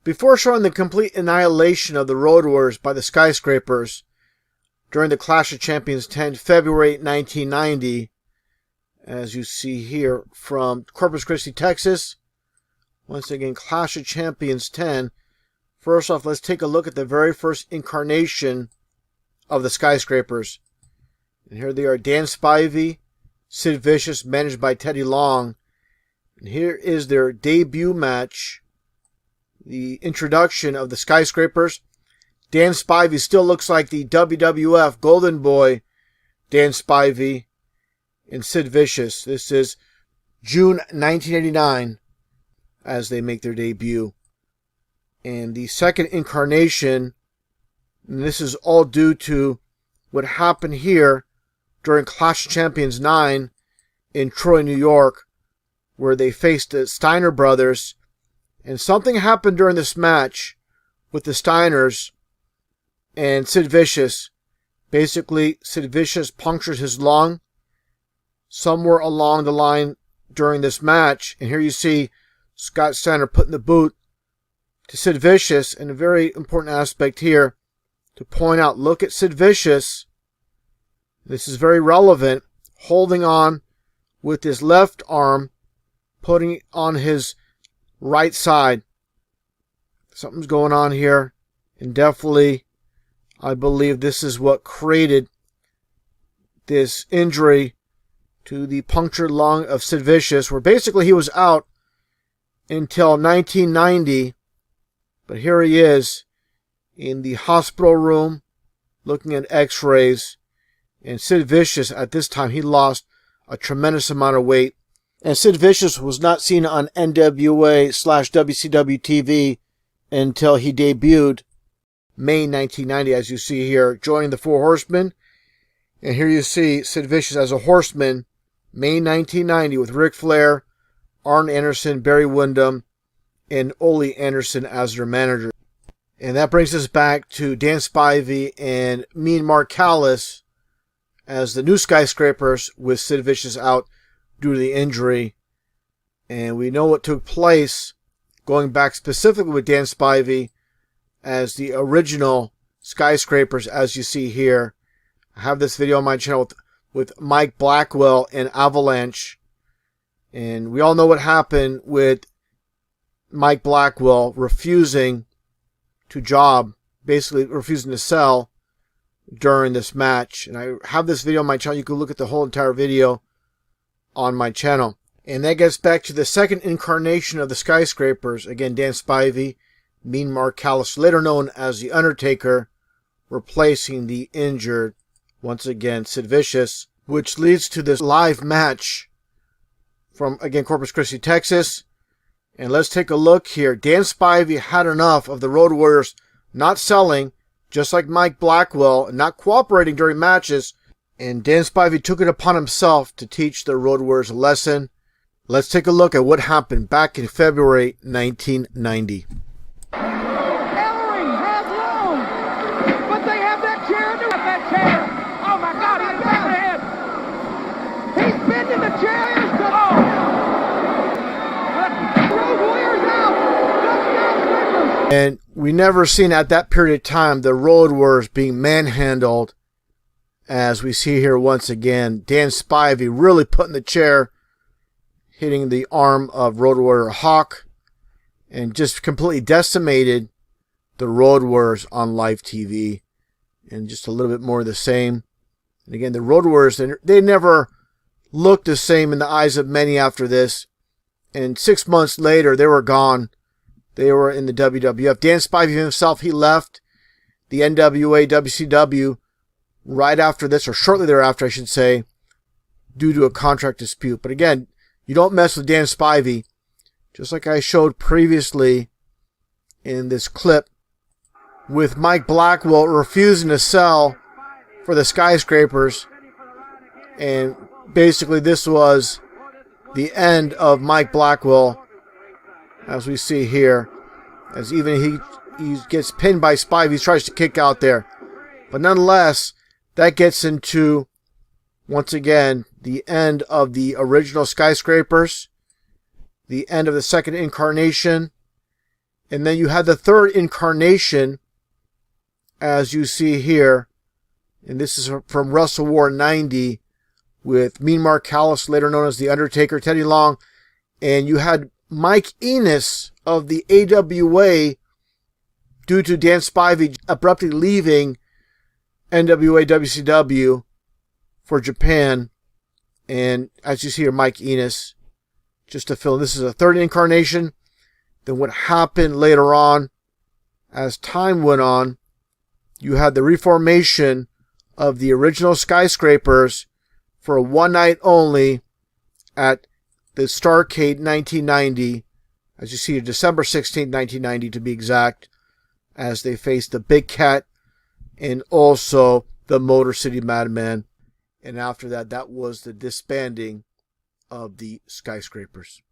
Before showing the complete annihilation of the Road Warriors by the Skyscrapers during the Clash of Champions 10, February 1990, as you see here from Corpus Christi, Texas. Once again, Clash of Champions 10. First off, let's take a look at the very first incarnation of the Skyscrapers. And here they are, Dan Spivey, Sid Vicious, managed by Teddy Long. And here is their debut match, the introduction of the Skyscrapers. Dan Spivey still looks like the WWF Golden Boy Dan Spivey, and Sid Vicious. This is June 1989 as they make their debut. And the second incarnation, and this is all due to what happened here during Clash of Champions 9 in Troy, New York, where they faced the Steiner brothers. And something happened during this match with the Steiners and Sid Vicious. Basically, Sid Vicious punctures his lung somewhere along the line during this match. And here you see Scott Steiner putting the boot to Sid Vicious. And a very important aspect here to point out, look at Sid Vicious. This is very relevant. Holding on with his left arm, putting it on his right side. Something's going on here. And definitely, I believe this is what created this injury to the punctured lung of Sid Vicious, where basically he was out until 1990. But here he is in the hospital room looking at x-rays. And Sid Vicious, at this time, he lost a tremendous amount of weight. And Sid Vicious was not seen on NWA/WCW TV until he debuted May 1990, as you see here, joining the Four Horsemen. And here you see Sid Vicious as a horseman, May 1990, with Ric Flair, Arn Anderson, Barry Windham, and Ole Anderson as their manager. And that brings us back to Dan Spivey and Mean Mark Callis as the new Skyscrapers, with Sid Vicious out due to the injury. And we know what took place, going back specifically with Dan Spivey as the original Skyscrapers, as you see here. I have this video on my channel with Mike Blackwell and Avalanche. And we all know what happened with Mike Blackwell refusing to job, basically refusing to sell during this match. And I have this video on my channel. You can look at the whole entire video on my channel. And that gets back to the second incarnation of the Skyscrapers. Again, Dan Spivey, Mean Mark Callis, later known as The Undertaker, replacing the injured, once again, Sid Vicious, which leads to this live match from, again, Corpus Christi, Texas. And let's take a look here. Dan Spivey had enough of the Road Warriors not selling, just like Mike Blackwell, and not cooperating during matches. And Dan Spivey took it upon himself to teach the Road Warriors a lesson. Let's take a look at what happened back in February 1990. Ellering has low, but they have that chair under that chair. Oh my God, he's back ahead. He's bending the chair. Road Warriors out. Skyscrapers. And we never seen at that period of time the Road Warriors being manhandled, as we see here once again. Dan Spivey really putting the chair, hitting the arm of Road Warrior Hawk, and just completely decimated the Road Warriors on live TV. And just a little bit more of the same. And again, the Road Warriors, they never looked the same in the eyes of many after this. And 6 months later, they were gone. They were in the WWF. Dan Spivey himself, he left the NWA WCW right after this, or shortly thereafter, I should say, due to a contract dispute. But again, you don't mess with Dan Spivey. Just like I showed previously in this clip with Mike Blackwell refusing to sell for the Skyscrapers. And basically this was the end of Mike Blackwell, as we see here. As even he gets pinned by Spivey, he tries to kick out there. But nonetheless, that gets into, once again, the end of the original Skyscrapers, the end of the second incarnation, And then you had the third incarnation, as you see here. And this is from Wrestle War 90 with Mean Mark Callis, later known as The Undertaker, Teddy Long. And you had Mike Enos of the AWA, due to Dan Spivey abruptly leaving NWA WCW for Japan. And as you see here, Mike Enos, just to fill in, this is a third incarnation. Then what happened later on, as time went on, you had the reformation of the original Skyscrapers for a one night only at the Starrcade 1990. As you see here, December 16th, 1990 to be exact, as they faced the Big Cat and also the Motor City Madman. And after that, that was the disbanding of the Skyscrapers.